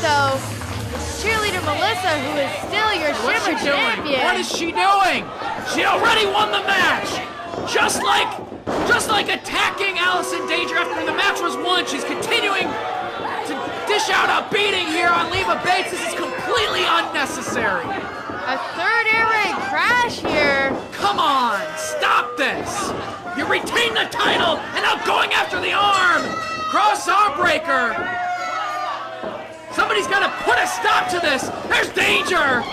though, cheerleader Melissa, who is still your Shimmer champion. What is she doing? She already won the match! Just like attacking Allison Danger after the match was won, she's continuing to dish out a beating here on Leva Bates. This is completely unnecessary. A third air raid crash here. Come on, stop this! You retain the title, and now going after the arm! Cross arm breaker! Somebody's gotta put a stop to this! There's Danger!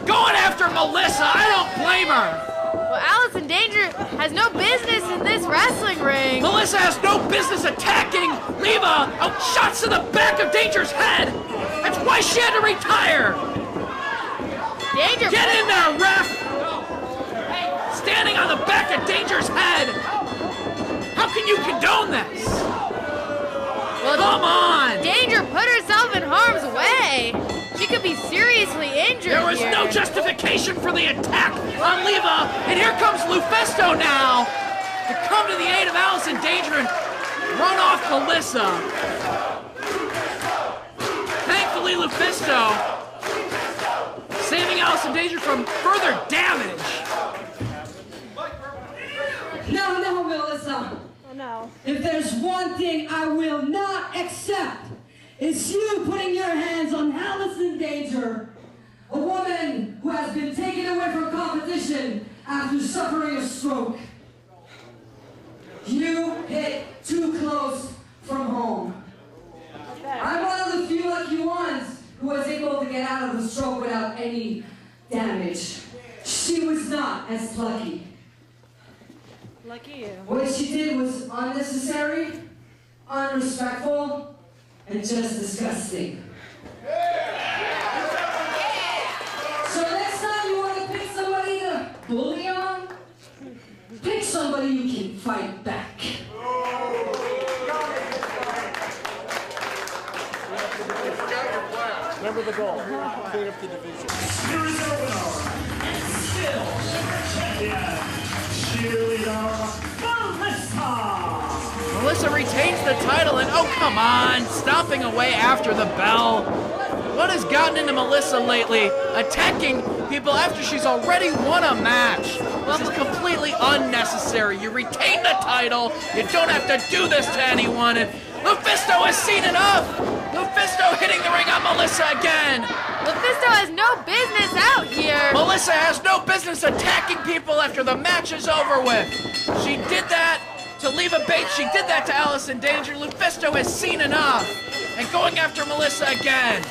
Going after Melissa, I don't blame her! Well, Allison Danger has no business in this wrestling ring. Melissa has no business attacking Leva! Oh, shots to the back of Danger's head! That's why she had to retire! Danger! Get in there, ref! Standing on the back of Danger's head! How can you condone this? Well, come on! Danger put herself in harm's way. She could be seriously injured. There was no justification for the attack on Leva, and here comes Lufisto now to come to the aid of Allison Danger and run off Melissa. Thankfully, Lufisto saving Allison Danger from further damage. No, Melissa. Oh, no. If there's one thing I will not accept, it's you putting your hands on Allison Danger, a woman who has been taken away from competition after suffering a stroke. You hit too close from home. I'm one of the few lucky ones who was able to get out of the stroke without any damage. She was not as lucky. Lucky you. What she did was unnecessary, unrespectful, and just disgusting. So next time you want to pick somebody to bully on, pick somebody you can fight back. Remember the goal. Clean up the division. Series opener. And still, champion, cheerleader Melissa. Melissa retains the title, and oh, come on, stomping away after the bell. What has gotten into Melissa lately? Attacking people after she's already won a match. This is completely unnecessary. You retain the title. You don't have to do this to anyone. And Lufisto has seen enough. Lufisto hitting the ring on Melissa again. Lufisto has no business out here. Melissa has no business attacking people after the match is over with. She did that to Leva Bates. She did that to Allison Danger. Lufisto has seen enough. And going after Melissa again.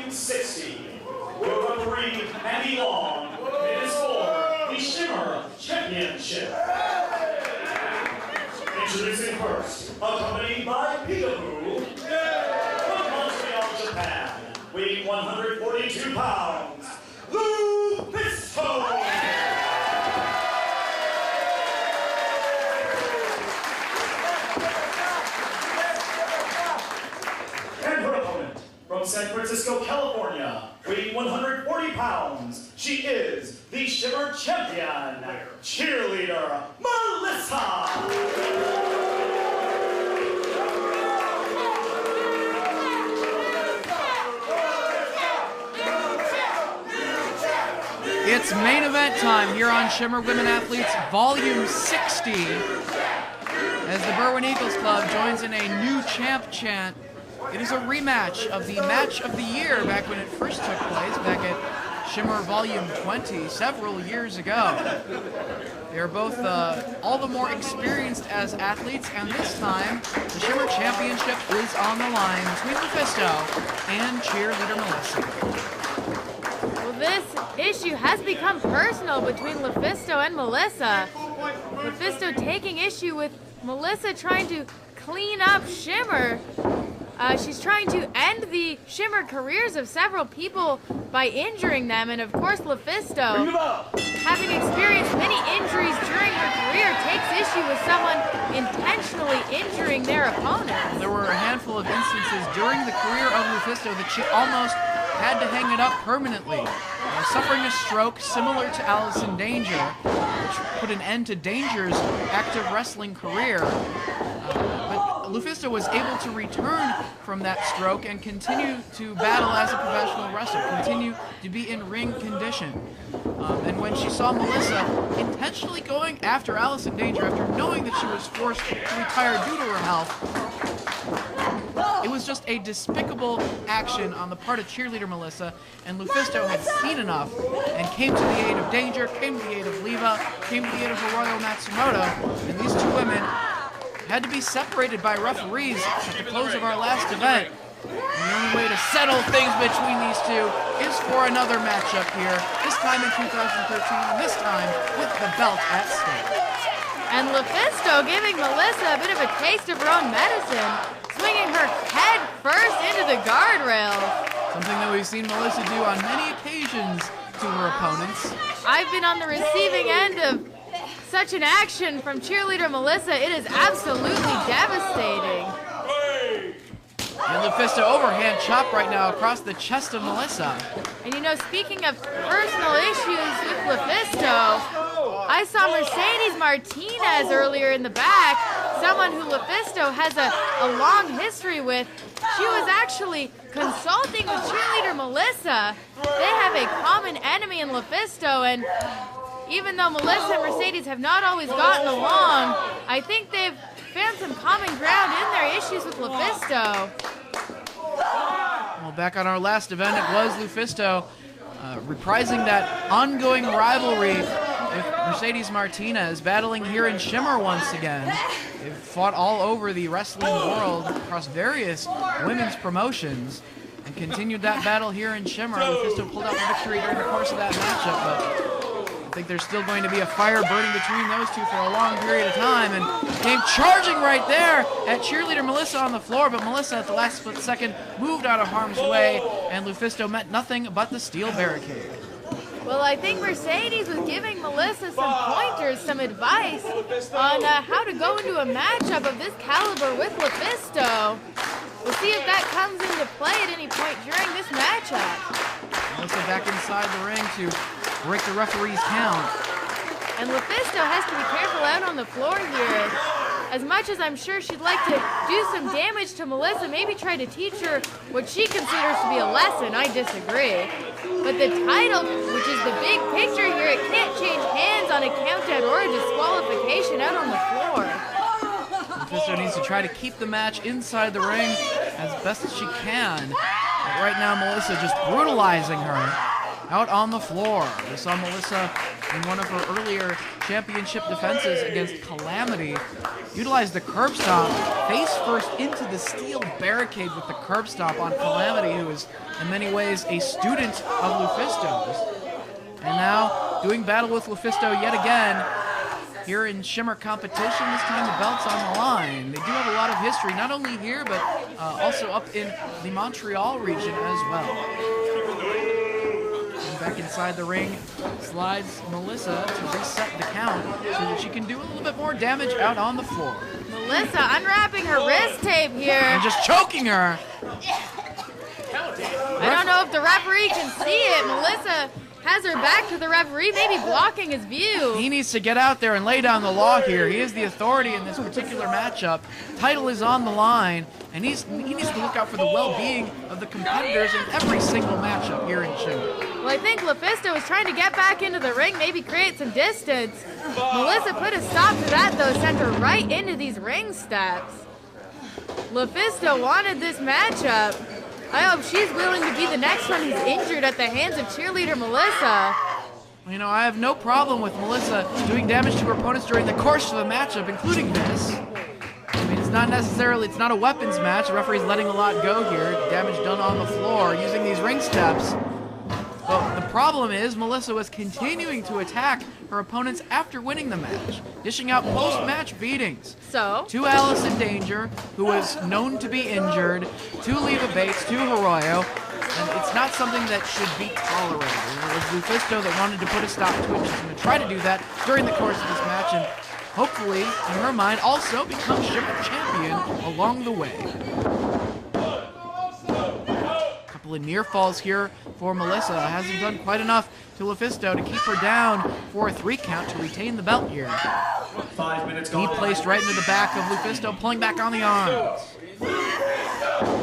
Volume 60. Your referee, Andy Long. It is for the Shimmer Championship. Introducing first, accompanied by Peekaboo, from Montreal, Japan, weighing 142 pounds, Lufisto. And her opponent, from San Francisco, California, weighing 140 pounds, she is the Shimmer Champion, cheerleader, Melissa. It's main event time here on Shimmer Women Athletes Volume 60 as the Berwyn Eagles Club joins in a new champ chant. It is a rematch of the match of the year back when it first took place, back at Shimmer Volume 20 several years ago. They are both all the more experienced as athletes, and this time the Shimmer Championship is on the line between Lufisto and cheerleader Melissa. Well, this issue has become personal between Lufisto and Melissa. Lufisto taking issue with Melissa trying to clean up Shimmer. She's trying to end the Shimmer careers of several people by injuring them, and of course Lufisto, having experienced many injuries during her career, takes issue with someone intentionally injuring their opponent. There were a handful of instances during the career of Lufisto that she almost had to hang it up permanently. Suffering a stroke similar to Allison Danger, which put an end to Danger's active wrestling career. But Lufisto was able to return from that stroke and continue to battle as a professional wrestler, continue to be in ring condition. And when she saw Melissa intentionally going after Allison Danger after knowing that she was forced to retire due to her health, it was just a despicable action on the part of cheerleader Melissa, and Lufisto had seen enough and came to the aid of Danger, came to the aid of Leva, came to the aid of Hiroyo Matsumoto, and these two women had to be separated by referees at the close of our last event. And the only way to settle things between these two is for another matchup here, this time in 2013, and this time with the belt at stake. And Lufisto giving Melissa a bit of a taste of her own medicine, swinging her head first into the guardrail. Something that we've seen Melissa do on many occasions to her opponents. I've been on the receiving end of such an action from cheerleader Melissa. It is absolutely devastating. And Lufisto overhand chop right now across the chest of Melissa. And you know, speaking of personal issues with Lufisto, I saw Mercedes Martinez earlier in the back, someone who Lufisto has a long history with. She was actually consulting with cheerleader Melissa. They have a common enemy in Lufisto, and even though Melissa and Mercedes have not always gotten along, I think they've found some common ground in their issues with Lufisto. Well, back on our last event, it was Lufisto reprising that ongoing rivalry with Mercedes Martinez, battling here in Shimmer once again. They've fought all over the wrestling world across various women's promotions and continued that battle here in Shimmer. Lufisto pulled out the victory during the course of that matchup, but I think there's still going to be a fire burning between those two for a long period of time, and came charging right there at cheerleader Melissa on the floor, but Melissa at the last split second moved out of harm's way, and Lufisto met nothing but the steel barricade. Well, I think Mercedes was giving Melissa some pointers, some advice on how to go into a matchup of this caliber with Lufisto. We'll see if that comes into play at any point during this matchup. Melissa back inside the ring to break the referee's count. And Lufisto has to be careful out on the floor here. As much as I'm sure she'd like to do some damage to Melissa, maybe try to teach her what she considers to be a lesson, I disagree. But the title, which is the big picture here, it can't change hands on a countout or a disqualification out on the floor. Lufisto needs to try to keep the match inside the ring as best as she can. But right now, Melissa just brutalizing her out on the floor. We saw Melissa in one of her earlier championship defenses against Calamity, utilized the curb stomp, face first into the steel barricade with the curb stomp on Calamity, who is in many ways a student of Lufisto's. And now doing battle with Lufisto yet again here in Shimmer competition. This time the belt's on the line. They do have a lot of history, not only here, but also up in the Montreal region as well. And back inside the ring slides Melissa to reset the count so that she can do a little bit more damage out on the floor. Melissa unwrapping her wrist tape here. And just choking her. I don't know if the referee can see it. Melissa has her back to the referee, maybe blocking his view. He needs to get out there and lay down the law here. He is the authority in this particular matchup. Title is on the line, and he needs to look out for the well-being of the competitors in every single matchup here in Shimmer. Well, I think Lufisto is trying to get back into the ring, maybe create some distance. Melissa put a stop to that, though, sent her right into these ring steps. Lufisto wanted this matchup. I hope she's willing to be the next one who's injured at the hands of cheerleader Melissa. You know, I have no problem with Melissa doing damage to her opponents during the course of the matchup, including this. I mean, it's not a weapons match. The referee's letting a lot go here. Damage done on the floor using these ring steps. But the problem is Melissa was continuing to attack her opponents after winning the match, dishing out post-match beatings. So? To Allison Danger, who was known to be injured, to Leva Bates, to Hiroyo, and it's not something that should be tolerated. It was Lufisto that wanted to put a stop to it. She's going to try to do that during the course of this match, and hopefully, in her mind, also become Shimmer champion along the way. Couple of near falls here for Melissa. Hasn't done quite enough to Lufisto to keep her down for a 3 count to retain the belt here. 5 minutes Knee gone. placed right into the back of Lufisto, pulling back on the arms.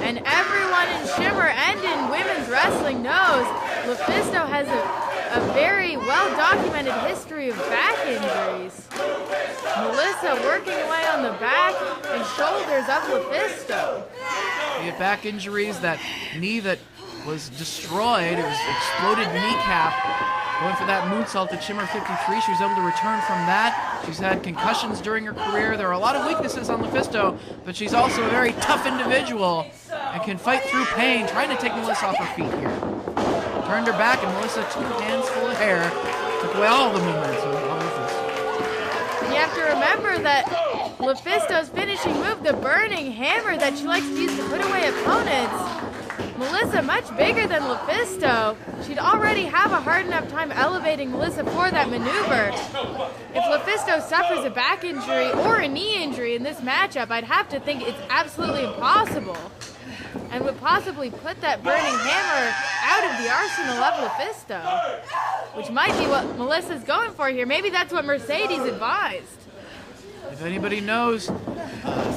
And everyone in Shimmer and in women's wrestling knows Lufisto has a very well-documented history of back injuries. Melissa working away on the back and shoulders of Lufisto. He had back injuries, that knee that was destroyed, it was exploded kneecap. Going for that moonsault at Shimmer 53, she was able to return from that. She's had concussions during her career. There are a lot of weaknesses on Lufisto, but she's also a very tough individual and can fight through pain, trying to take Melissa off her feet here. Turned her back, and Melissa, 2 hands full of hair, took away all the momentum of Lufisto. And you have to remember that Lufisto's finishing move, the burning hammer that she likes to use to put away opponents, Melissa, much bigger than Lufisto, she'd already have a hard enough time elevating Melissa for that maneuver. If Lufisto suffers a back injury or a knee injury in this matchup, I'd have to think it's absolutely impossible, and would possibly put that burning hammer out of the arsenal of Lufisto, which might be what Melissa's going for here. Maybe that's what Mercedes advised. If anybody knows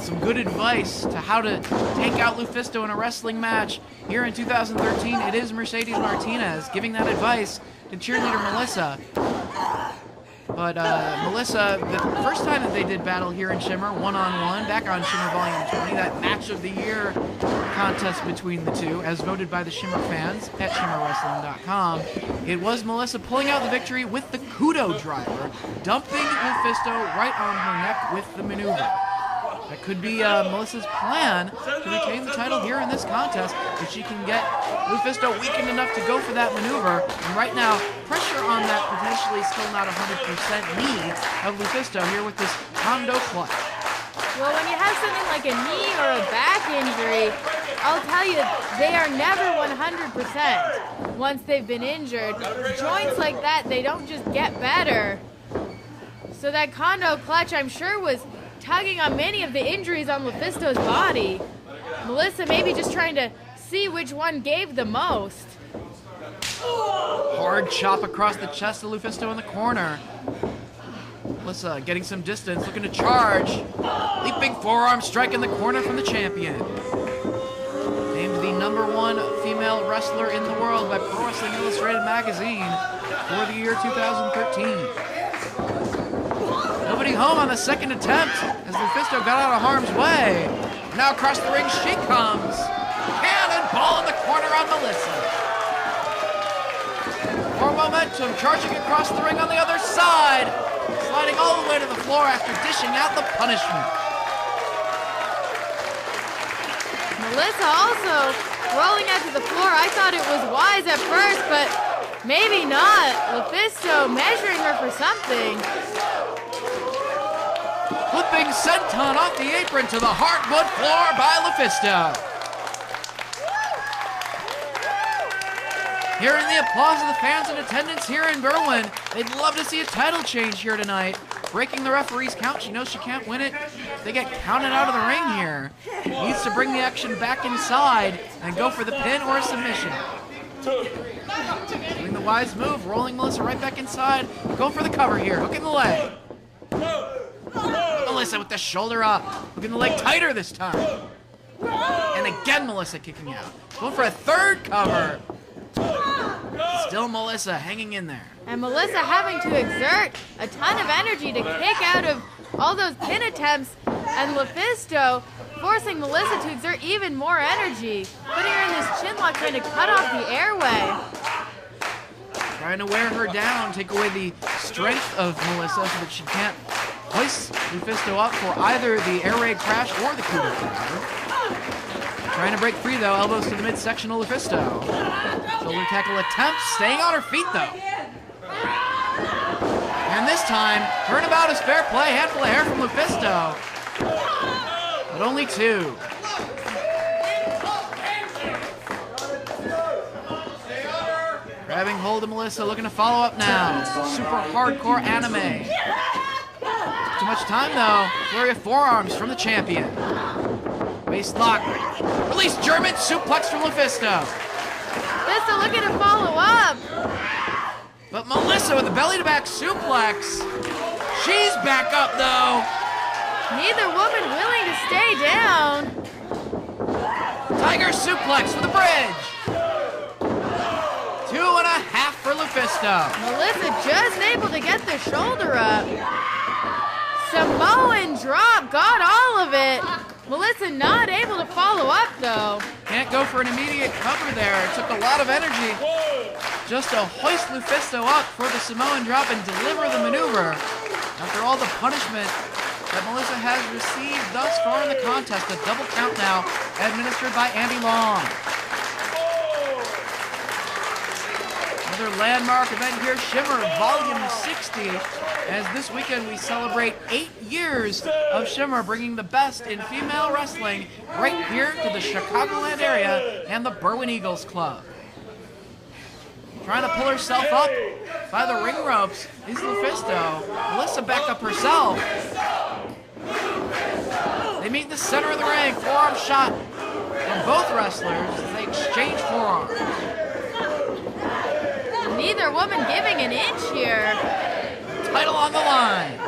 some good advice to how to take out Lufisto in a wrestling match here in 2013, it is Mercedes Martinez giving that advice to cheerleader Melissa. But Melissa, the first time that they did battle here in Shimmer, one-on-one, back on Shimmer Volume 20, that match of the year contest between the two, as voted by the Shimmer fans at ShimmerWrestling.com, it was Melissa pulling out the victory with the Kudo driver, dumping Lufisto right on her neck with the maneuver. That could be Melissa's plan to retain the title here in this contest if she can get Lufisto weakened enough to go for that maneuver. And right now, pressure on that potentially still not 100% knee of Lufisto here with this Kondo clutch. Well, when you have something like a knee or a back injury, I'll tell you, they are never 100% once they've been injured. Joints like that, they don't just get better. So that Kondo clutch, I'm sure, was tugging on many of the injuries on Lufisto's body. Melissa maybe just trying to see which one gave the most. Hard chop across the chest of Lufisto in the corner. Melissa getting some distance, looking to charge. Leaping forearm strike in the corner from the champion. Named the #1 female wrestler in the world by Pro Wrestling Illustrated magazine for the year 2013. Nobody home on the second attempt as Lufisto got out of harm's way. Now across the ring she comes. Cannonball in the corner on Melissa. For momentum, charging across the ring on the other side, sliding all the way to the floor after dishing out the punishment. Melissa also rolling out to the floor. I thought it was wise at first, but maybe not. LuFisto measuring her for something. Flipping senton off the apron to the hardwood floor by LuFisto. Hearing the applause of the fans in attendance here in Berwyn, they'd love to see a title change here tonight. Breaking the referee's count, she knows she can't win it. They get counted out of the ring here. Needs to bring the action back inside and go for the pin or a submission. Doing the wise move, rolling Melissa right back inside. Going for the cover here, hooking the leg. Melissa with the shoulder up, hooking the leg tighter this time. And again Melissa kicking out. Going for a third cover. Still Melissa hanging in there. And Melissa having to exert a ton of energy to kick out of all those pin attempts, and LuFisto forcing Melissa to exert even more energy, putting her in this chin lock, trying to cut off the airway. Trying to wear her down, take away the strength of Melissa so that she can't hoist LuFisto up for either the air raid crash or the coup de grace. Trying to break free though, elbows to the midsection of LuFisto. Shoulder tackle attempt, staying on her feet though. And this time, turnabout is fair play, handful of hair from LuFisto. But only two. Grabbing hold of Melissa, looking to follow up now. Super hardcore anime. Too much time though. Flurry of forearms from the champion. Waist lock. Release German suplex from LuFisto. LuFisto looking to follow up. But Melissa with the belly to back suplex. She's back up though. Neither woman willing to stay down. Tiger suplex for the bridge. 2.5 for LuFisto. Melissa just able to get the shoulder up. Samoan drop, got all of it. Melissa not able to follow up though. Can't go for an immediate cover there. It took a lot of energy just to hoist LuFisto up for the Samoan drop and deliver the maneuver. After all the punishment that Melissa has received thus far in the contest, a double count now administered by Andy Long. Another landmark event here, Shimmer Volume 60, as this weekend we celebrate 8 years of Shimmer, bringing the best in female wrestling right here to the Chicagoland area and the Berwyn Eagles Club. Trying to pull herself up by the ring ropes is LuFisto. Melissa back up herself. They meet in the center of the ring, forearm shot from both wrestlers as they exchange forearms. Neither woman giving an inch here. Title on the line.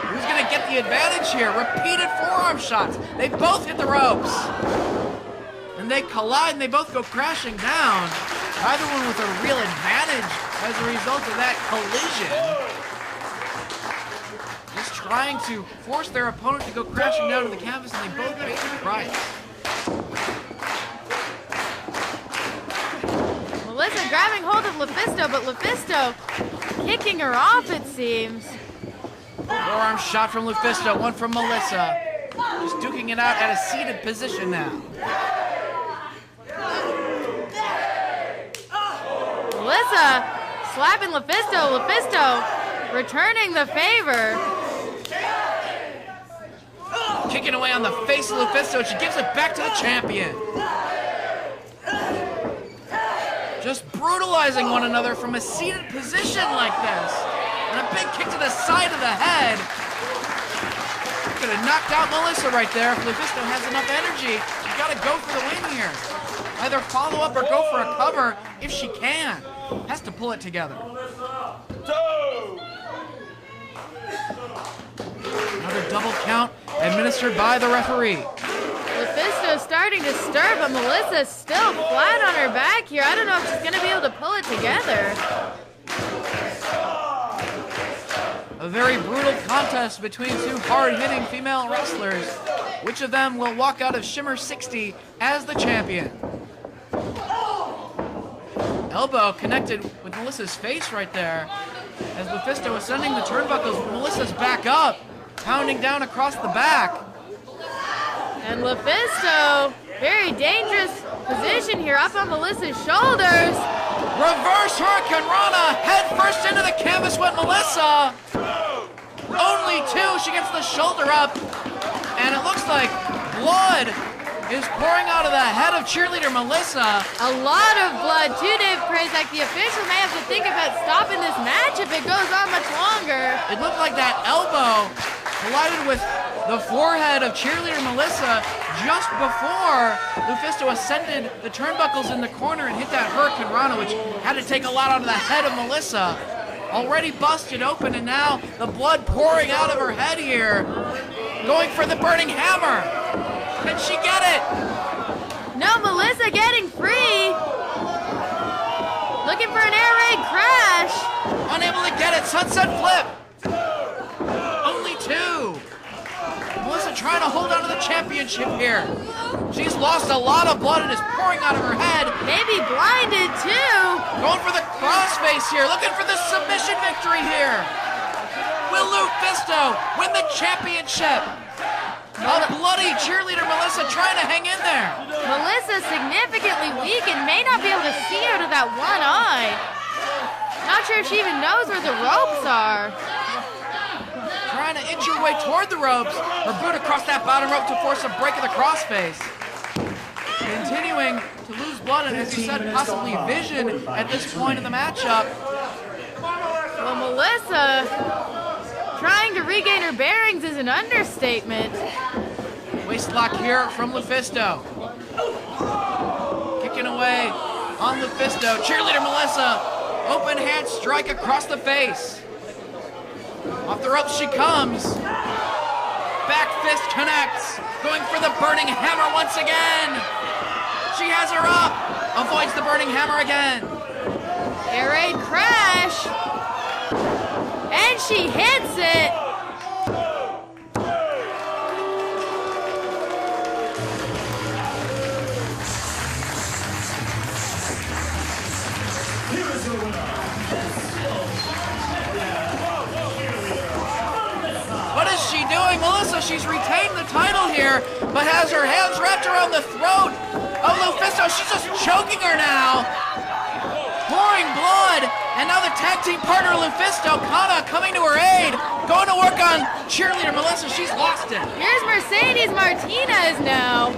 Who's going to get the advantage here? Repeated forearm shots. They both hit the ropes. And they collide and they both go crashing down. Either one with a real advantage as a result of that collision. Just trying to force their opponent to go crashing down to the canvas, and they both pay the price. Melissa grabbing hold of LuFisto, but LuFisto kicking her off, it seems. Forearm shot from LuFisto, one from Melissa. Just duking it out at a seated position now. Melissa slapping LuFisto. LuFisto returning the favor. Kicking away on the face of LuFisto. She gives it back to the champion. Just brutalizing one another from a seated position like this. And a big kick to the side of the head. Could have knocked out Melissa right there. If LuFisto has enough energy, she's got to go for the win here. Either follow up or go for a cover if she can. Has to pull it together. Another double count administered by the referee. LuFisto starting to stir, but Melissa's still flat on her back here. I don't know if she's going to be able to pull it together. A very brutal contest between two hard-hitting female wrestlers. Which of them will walk out of Shimmer 60 as the champion? elbow connected with Melissa's face right there. As Lufisto is sending the turnbuckles, Melissa's back up, pounding down across the back. And Lufisto, very dangerous position here, up on Melissa's shoulders. Reverse Hurricane Rana, head first into the canvas with Melissa. Only two, she gets the shoulder up, and it looks like blood is pouring out of the head of cheerleader Melissa. A lot of blood too, Dave Prazak. The official may have to think about stopping this match if it goes on much longer. It looked like that elbow collided with the forehead of cheerleader Melissa just before Lufisto ascended the turnbuckles in the corner and hit that Hurricane Rana, which had to take a lot out of the head of Melissa. Already busted open, and now the blood pouring out of her head here. Going for the burning hammer. Can she get it? No, Melissa getting free. Looking for an air raid crash. Unable to get it. Sunset flip. Only two. Melissa trying to hold on to the championship here. She's lost a lot of blood and is pouring out of her head. Maybe blinded too. Going for the crossface here. Looking for the submission victory here. Will Lufisto win the championship? A bloody cheerleader Melissa trying to hang in there. Melissa significantly weak and may not be able to see out of that one eye. Not sure if she even knows where the ropes are. Trying to inch her way toward the ropes. Her boot across that bottom rope to force a break of the crossface. Continuing to lose blood and, as you said, possibly vision at this point of the matchup. Well, Melissa trying to regain her bearings is an understatement. Waist lock here from Lufisto. Kicking away on Lufisto. Cheerleader Melissa, open hand strike across the face. Off the ropes she comes. Back fist connects. Going for the burning hammer once again. She has her up. Avoids the burning hammer again. Air raid crash. And she hits it. Here is your winner. What is she doing? Melissa, she's retained the title here, but has her hands wrapped around the throat of Lufisto. She's just choking her now. Pouring blood, and now the tag team partner Lufisto, Kana, coming to her aid, going to work on cheerleader Melissa. She's lost it. Here's Mercedes Martinez now.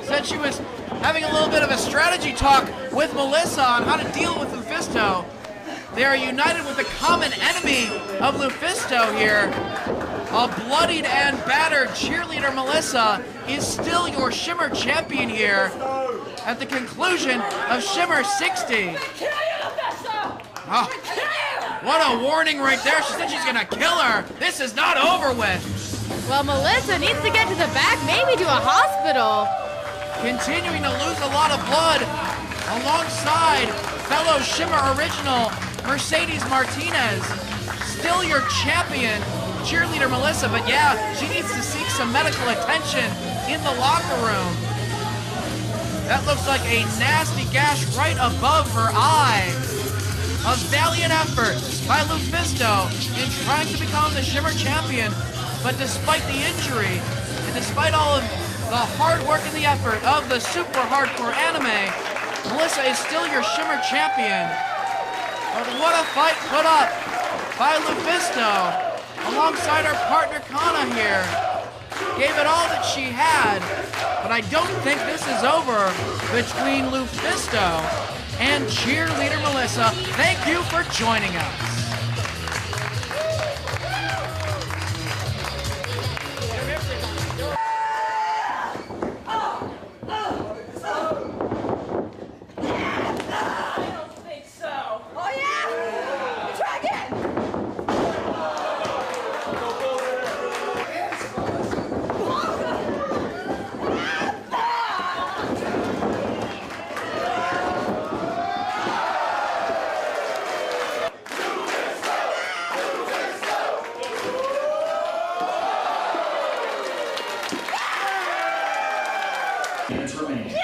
Said she was having a little bit of a strategy talk with Melissa on how to deal with Lufisto. They are united with the common enemy of Lufisto here. A bloodied and battered cheerleader Melissa is still your Shimmer champion here at the conclusion of Shimmer 60. Oh, what a warning right there. She said she's gonna kill her. This is not over with. Well, Melissa needs to get to the back, maybe to a hospital. Continuing to lose a lot of blood alongside fellow Shimmer original Mercedes Martinez. Still your champion, cheerleader Melissa, but yeah, she needs to seek some medical attention in the locker room. That looks like a nasty gash right above her eye. A valiant effort by Lufisto in trying to become the Shimmer champion, but despite the injury, and despite all of the hard work and the effort of the super hardcore anime, Melissa is still your Shimmer champion. But what a fight put up by Lufisto alongside her partner Kana here. Gave it all that she had, but I don't think this is over between Lufisto and cheerleader Melissa. Thank you for joining us. Minutes remaining.